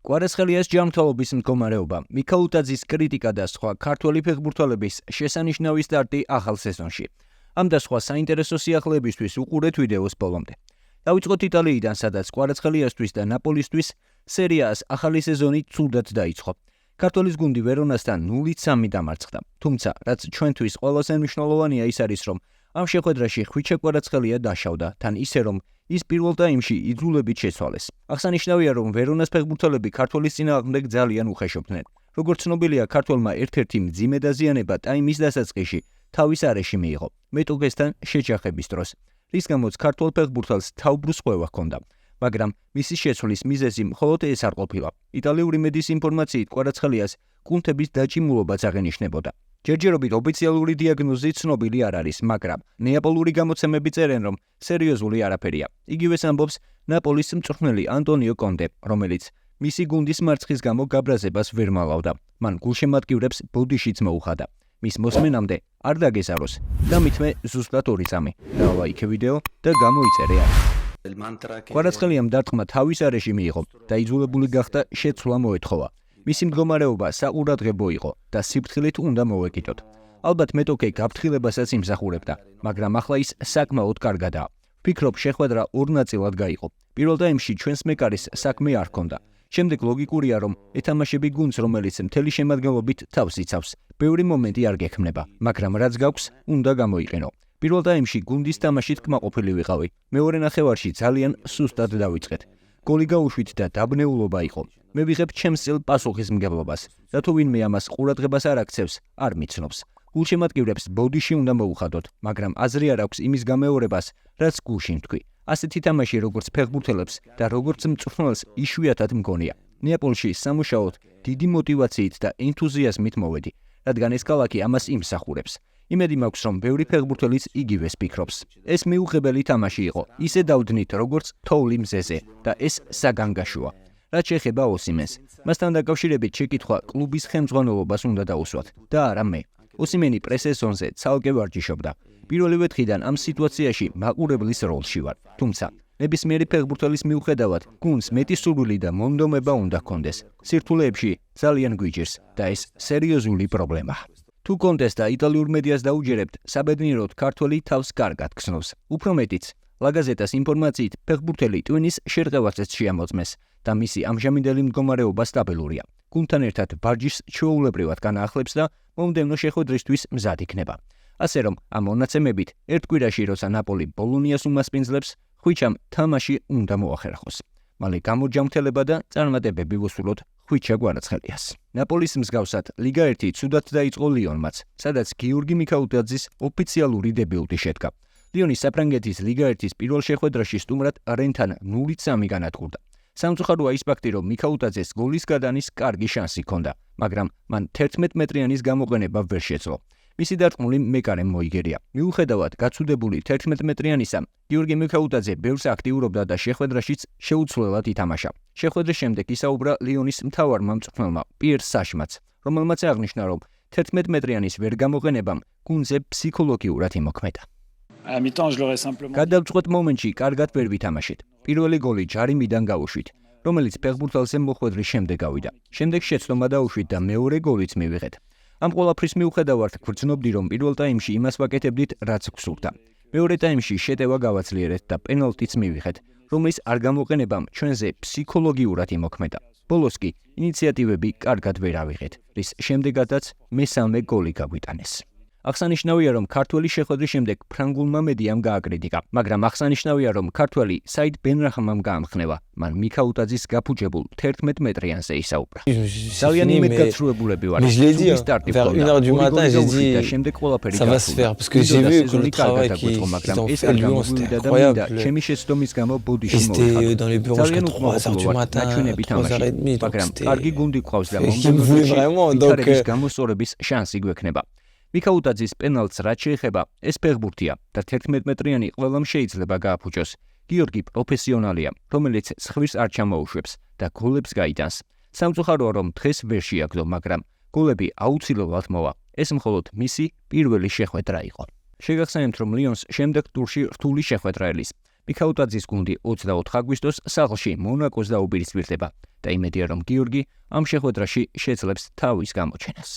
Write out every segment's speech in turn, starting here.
კვარაცხელიას ჯანმრთელობის მდგომარეობა, მიქაუტაძის კრიტიკა და სხვა ქართველი ფეხბურთელების შესანიშნავი სტარტი ახალ სეზონში. ამ და სხვა საინტერესო სიახლეებისთვის უყურეთ ვიდეოს ბოლომდე. დავიწყოთ იტალიიდან, სადაც კვარაცხელიასთვის და ნაპოლისთვის სერია-ას ახალი სეზონი ცუდად დაიწყო. ქართველის გუნდი ვერონასთან 0-3 დამარცხდა. თუმცა, რაც ჩვენთვის ყველაზე მნიშვნელოვანია ის არის, რომ ამ შეხვედრაში ხვიჩა კვარაცხელია დაშავდა, თან ისე რომ ის პირველ ტაიმში იძულებით შეცვალეს. აღსანიშნავია, რომ ვერონას ფეხბურთელები ქართველის წინააღმდეგ ძალიან უხეშობდნენ. როგორც ცნობილია, ქართველმა ერთ-ერთი მძიმე დაზიანება ტაიმის დასაწყისში თავის არეში მიიღო, მეტოქესთან შეჯახების დროს, რის გამოც ქართველ ფეხბურთელს თავბრუს ხვევა ჰქონდა. მაგრამ მისი შეცვლის მიზეზი მხოლოდ ეს არ ყოფილა. იტალიური მედიის ინფორმაციით, კვარაცხელიას კუნთების დაჭიმულობაც აღენიშნებოდა. ჯერჯერობით ოფიციალური დიაგნოზი ცნობილი არ არის, მაგრამ ნეაპოლური გამოცემები წერენ, რომ სერიოზული არაფერია. იგივეს ამბობს ნაპოლის მწვრთნელი ანტონიო კონტე, რომელიც მისი გუნდის მარცხის გამო გაბრაზებას ვერ მალავდა. მან გულშემატკივრებს ბოდიშიც მოუხადა. მის მოსმენამდე არ დაგეზაროს, დამითმე ზუსტად 2 წამი. დავაიქე ვიდეო და გამოიწერე არ. კვარაცხელიამ დარტყმა თავის არეში მიიღო და იძულებული გახდა შეცვლა მოეთხოვა. მისი მდგომარეობა საყურადღებო იყო და სიფრთხილით უნდა მოვეკიდოთ. ალბათ მეტოქე გაფრთხილებასაც იმსახურებდა, მაგრამ ახლა ის საკმაოდ კარგადაა. ვფიქრობ, შეხვედრა 2 ნაწილად გაიყო. პირველ ტაიმში ჩვენს მეკარის საქმე არ ჰქონდა. შემდეგ ლოგიკურია, რომ ეთამაშები გუნდს, რომელიც მთელი შემადგენლობით თავს იცავს. ბევრი მომენტი არ გექმნება, მაგრამ რაც გაქვს, უნდა გამოიყენო. პირველ ტაიმში გუნდის თამაშით კმაყოფილი ვიყავი. მეორე ნახევარში ძალიან სუსტად დავიწყეთ. გოლი გაუშვით და დაბნეულობა იყო. მე ვიღებ ჩემს წილ პასუხისმგებლობას და თუ ვინმე ამას ყურადღებას არ აქცევს, არ მიცნობს. გულშემატკივრებს ბოდიში უნდა მოუხადოთ, მაგრამ აზრი არ აქვს იმის გამეორებას, რაც გულში მთქვი. ასეთი თამაში როგორც ფეხბურთელებს და როგორც მწვრთნელს იშვიათად მგონია. ნეაპოლში სამუშაოდ დიდი მოტივაციით და ენთუზიაზმით მოვედი, რადგან ეს ქალაქი ამას იმსახურებს. იმედი მაქვს, რომ ბევრი ფეხბურთელიც იგივეს ფიქრობს. ეს მიუღებელი თამაში იყო. ისე დავდნით, როგორც თოვლი მზეზე და ეს საგანგაშოა. რაც შეეხება ოსიმენს, მასთან დაკავშირებით შეკითხვა კლუბის ხელმძღვანელობას უნდა დაუსვათ და არა მე. ოსიმენი პრესესონზე ცალკე ვარჯიშობდა. პირველივე დღიდან ამ სიტუაციაში მაყურებლის როლში ვარ. თუმცა, ნებისმიერი ფეხბურთელის მიუხედავად, გუნდს მეტი სურვილი და მონდომება უნდა ჰქონდეს. სირთულეებში ძალიან გვიჭირს და ეს სერიოზული პრობლემაა. თუ კონტეს და იტალიურ მედიას დაუჯერებთ, საბედნიეროდ ქართველი თავს კარგად გრძნობს. უფრო მეტიც, ლაგაზეტას ინფორმაციით, ფეხბურთელი ტვინის შერყევასაც შეამოწმეს და მისი ამჟამინდელი მდგომარეობა სტაბილურია. გუნდთან ერთად ვარჯიშს ჩვეულებრივად განაახლებს და მომდევნო შეხვედრისთვის მზად იქნება. ასე რომ, ამ მონაცემებით, ერთ კვირაში, როცა ნაპოლი ბოლონიას უმასპინძლებს, ხვიჩამ თამაში უნდა მოახერხოს. მალე გამოჯამრთელება და წარმატებები ვუსურვოთ ხვიჩა კვარაცხელიას. ნაპოლის მსგავსად, ლიგა 1 ცუდად დაიწყო ლიონმაც, სადაც გიორგი მიქაუტაძის ოფიციალური დებიუტი შედგა. ლიონის საფრანგეთის ლიგა 1-ის პირველ შეხვედრაში სტუმრად რენთან 0-3 განადგურდა. სამწუხაროა ის ფაქტი, რომ მიქაუტაძეს გოლის გადანის კარგი შანსი ჰქონდა, მაგრამ მან 11 მეტრიანის გამოყენება ვერ შეძლო. მისი დარტყმული მეკარემ მოიგერია. მიუხედავად გაცუდებული 11 მეტრიანისა, გიორგი მიქაუტაძე ბევრს აქტიურობდა და შეხვედრაშიც შეუცვლელად ითამაშა. შეხვედრის შემდეგ ისაუბრა ლიონის მთავარმა მწვრთნელმა პიერ საშმაც, რომელმაც აღნიშნა, რომ 11 მეტრიანის ვერ გამოყენებამ გუნდზე ფსიქოლოგიურად იმოქმედა. გადავწყვეტ მომენტში კარგად ვერ ვითამაშეთ. პირველი გოლი ჯარიმიდან გავუშვით, რომელიც ფეხბურთელზე მოხვედრის შემდეგ გავიდა. შემდეგ შეცდომა დაუშვით და მეორე გოლიც მივიღეთ. ამ ყველაფრის მიუხედავად გვგრძნობდი, რომ პირველ ტაიმში იმას ვაკეთებდით, რაც გვსურდა. მეორე ტაიმში შეტევა გავაცლიერეთ და პენალტიც მივიღეთ, რომლის არ გამოყენებამ ჩვენზე ფსიქოლოგიურად იმოქმედა. ბოლოს კი ინიციატივები კარგად ვერ ავიღეთ, რის შემდეგაც მესამე გოლი გაგვიტანეს. აღსანიშნავია, რომ ქართველი შეხვედრის შემდეგ ფრანგულმა მედიამ გააკრიტიკა, მაგრამ აღსანიშნავია, რომ ქართველი საიდ ბენრაჰმამ გაამხნევა. მან მიქაუტაძის გაფუჭებულ 11 მეტრიანზე ისაუბრა. ძალიან იმედგაცრუებულები ვარ. სტარტი და შემდეგ ყველაფერი მაგრამ ეს არ გამოგვივიდა და მინდა ჩემი შეცდომის გამო ბოდიში მოვიხადო. ძალიან უკმაყოფილო ვარ ნაჩვენები თამაში, მაგრამ კარგი გუნდი გყავს და მომდევნო გამოსწორების შანსი გვექნება. მიქაუტაძის პენალტს რაც შეეხება, ეს ფეხბურთია და 11 მეტრიანი ყველამ შეიძლება გააფუჭოს. გიორგი პროფესიონალია, რომელიც სხვის არ ჩამოუშვებს და გოლებს გაიტანს. სამწუხაროა, რომ დღეს ვერ შეაგდო, მაგრამ გოლები აუცილებლად მოვა. ეს მხოლოდ მისი პირველი შეხვედრა იყო. შეგახსენებთ, რომ ლიონს შემდეგ ტურში რთული შეხვედრა ელის. მიქაუტაძის გუნდი 24 აგვისტოს სახლში მონაკოს დაუპირისპირდება და იმედია, რომ გიორგი ამ შეხვედრაში შეძლებს თავის გამოჩენას.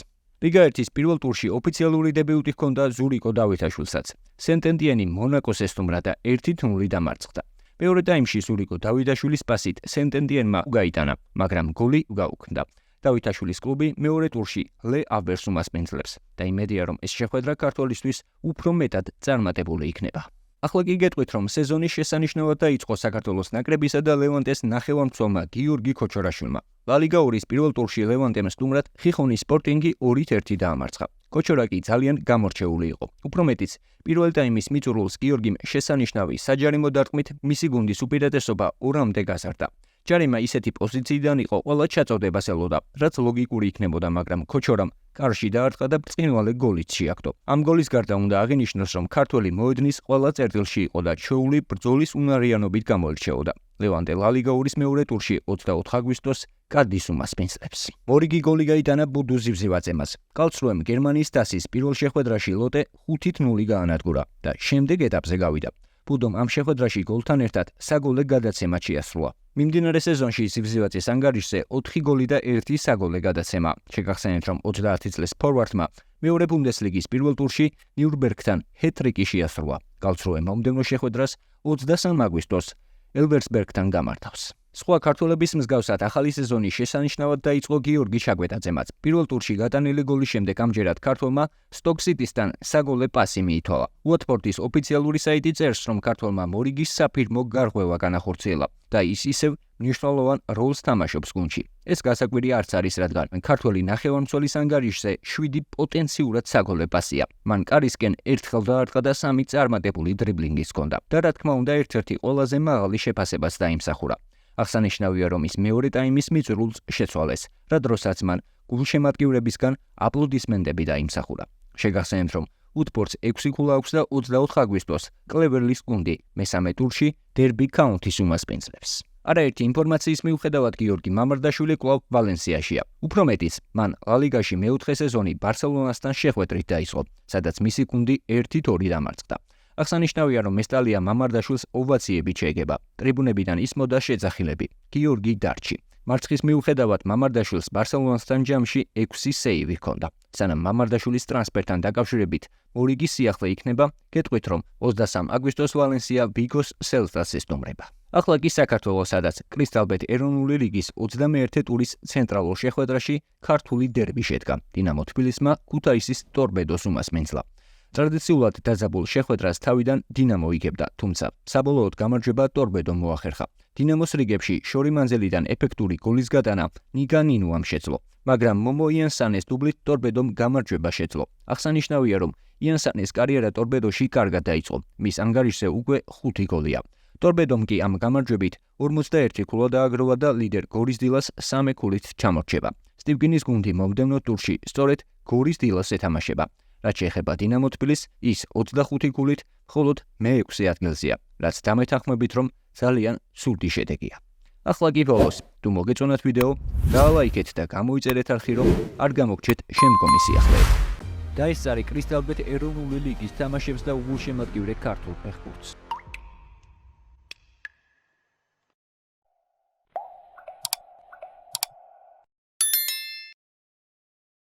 ლიგა 1-ის პირველ ტურში ოფიციალური დებიუტი ჰქონდა ზურიკო დავითაშვილსაც. სენტენდიენი მონაკოს ესტუმრა და 1-0 დამარცხდა. მეორე ტაიმში ზურიკო დავითაშვილის პასით სენტენდიენმა გაიტანა, მაგრამ გოლი გაუქმდა. დავითაშვილის კლუბი მეორე ტურში ლე აბერს უმასპინძლებს და იმედია, რომ ეს შეხვედრა ქართველისთვის უფრო მეტად წარმატებული იქნება. ახლა კი გეტყვით, რომ სეზონის შესანიშნავად დაიწყო საქართველოს ნაკრებისა და ლევანტეს ნახევარმცველმა გიორგი ქოჩორაშვილმა. ლა ლიგა 2-ის პირველ ტურში ლევანტემ სტუმრად ხიხონის სპორტინგი 2-1 დაამარცხა. ქოჩორა კი ძალიან გამორჩეული იყო. უფრო მეტიც, პირველ ტაიმის მიწურულს გიორგიმ შესანიშნავი საჯარიმო დარტყმით მისი გუნდის უპირატესობა 2-მდე გაზარდა. ჯარიმა ისეთი პოზიციიდან იყო, ყველა ჩაწოდებას ელოდა, რაც ლოგიკური იქნებოდა, მაგრამ ქოჩორამ კარში დაარტყა და ბრწყინვალე გოლიც შეაგდო. ამ გოლის გარდა უნდა აღინიშნოს, რომ ქართველი მოედნის ყველა წერტილში იყო და ჩვეული ბრძოლის უნარიანობით გამოირჩეოდა. ლევანტე ლა ლიგა 2-ის მეორე ტურში 24 აგვისტოს კადის უმასპინძლებს. მორიგი გოლი გაიტანა ბუდუ ზივზივაძემას. კალცრუემ გერმანიის თასის პირველ შეხვედრაში ლოტე 5-0 გაანადგურა და შემდეგ ეტაპზე გავიდა. ბუდომ ამ შეხვედრაში გოლთან ერთად საგოლე გადაცემა შეასრულა. მიმდინარე სეზონში ზივზივაძის ანგარიშზე 4 გოლი და 1 საგოლე გადაცემა. შეგახსენეთ, რომ 30 წლის ფორვარდმა მეორე ბუნდესლიგის პირველ ტურში ნიურნბერგთან ჰეტ-ტრიკი შეასრულა. კალცრუე მომდევნო შეხვედრას 23 აგვისტოს ელბერსბერგთან გამართავს. სხვა ქართველების მსგავსად ახალი სეზონი შესანიშნავად დაიწყო გიორგი ჩაგვეტაძემაც. პირველ ტურში გატანილი გოლის შემდეგ ამჯერად ქართველმა სტოკ სიტისთან საგოლე პასი მიითვალა. უოტფორდის ოფიციალური საიტი წერს, რომ ქართველმა მორიგის საფირმო გარღვევა განახორციელა და ის ისევ მნიშვნელოვან როლს თამაშობს გუნდში. ეს გასაკვირი არც არის, რადგან ქართველი ნახევარმცველის ანგარიშზე 7 პოტენციურად საგოლე პასია. მან კარისკენ ერთხელ დაარტყა და 3 წარმატებული დრიბლინგის ჰქონდა და რა თქმა უნდა ერთ-ერთი ყველაზე მაღალი შეფასებას დაიმსახურა. აღსანიშნავია, რომ ის მეორე ტაიმის მიწურულს შეცვალეს, რა დროსაც მან გულშემატკივრებისგან აპლოდისმენტები დაიმსახურა. შეგახსენებთ, რომ უოტფორდს 6 ქულა აქვს და 24 აგვისტოს კლევერლის გუნდი მესამე ტურში დერბი ქაუნთის უმასპინძლებს. არაერთი ინფორმაციის მიუხედავად გიორგი მამარდაშვილი კვლავ ვალენსიაშია. უფრო მეტიც, მან ლა ლიგაში მეოთხე სეზონი ბარსელონასთან შეხვედრით დაიწყო, სადაც მისი გუნდი 1-2 დამარცხდა. აღსანიშნავია, რომ მესტალია მამარდაშვილს ოვაციები შეეგება. ტრიბუნებიდან ისმოდა შეძახილები. გიორგი დარჩი. მარცხის მიუხედავად მამარდაშვილს ბარსელონასთან ჯამში 6 სეივი ჰქონდა. სანამ მამარდაშვილის ტრანსფერთან დაკავშირებით მორიგის სიახლე იქნება, გეტყვით, რომ 23 აგვისტოს ვალენსია ვიგოს სელტას ესტუმრება. ახლა კი საქართველოს, სადაც კრისტალბეტ ეროვნული ლიგის 21 ტურის ცენტრალურ შეხვედრაში ქართული დერბი შედგა. დინამო თბილისმა ქუთაისის ტორპედოს უმასპინძლა. ტრადიციულად დაძაბულ შეხვედრას თავიდან დინამო იგებდა, თუმცა საბოლოოდ გამარჯვება ტორპედომ მოახერხა. დინამოს რიგებში შორი მანძილიდან ეფექტური გოლის გატანა ნიგანინუამ შეძლო, მაგრამ მომო იანსანეს დუბლით ტორპედომ გამარჯვება შეძლო. აღსანიშნავია, რომ იანსანეს კარიერა ტორპედოში კარგად დაიწყო. მის ანგარიშზე უკვე 5 გოლია. ტორპედომ კი ამ გამარჯვებით 41 ქულა დააგროვა და ლიდერ გორის დილას 3 ქულით ჩამორჩება. სტივგინის გუნდი მომდევნო ტურში სწორედ გორის დილას ეთამაშება. რაც შეეხება დინამო თბილისს, ის 25 ქულით მხოლოდ მე-6 ადგილზეა, რაც დამეთანხმებით, რომ ძალიან ცუდი შედეგია. ახლა კი ბოლოს, თუ მოგეწონათ ვიდეო, დაალაიქეთ და გამოიწერეთ არხი, რომ არ გამოგჩეთ შემდგომი სიახლეები. და ეს არის კრისტალბეტ ეროვნული ლიგის თამაშებს და უგულშემატკივრე ქართულ ფეხბურთს.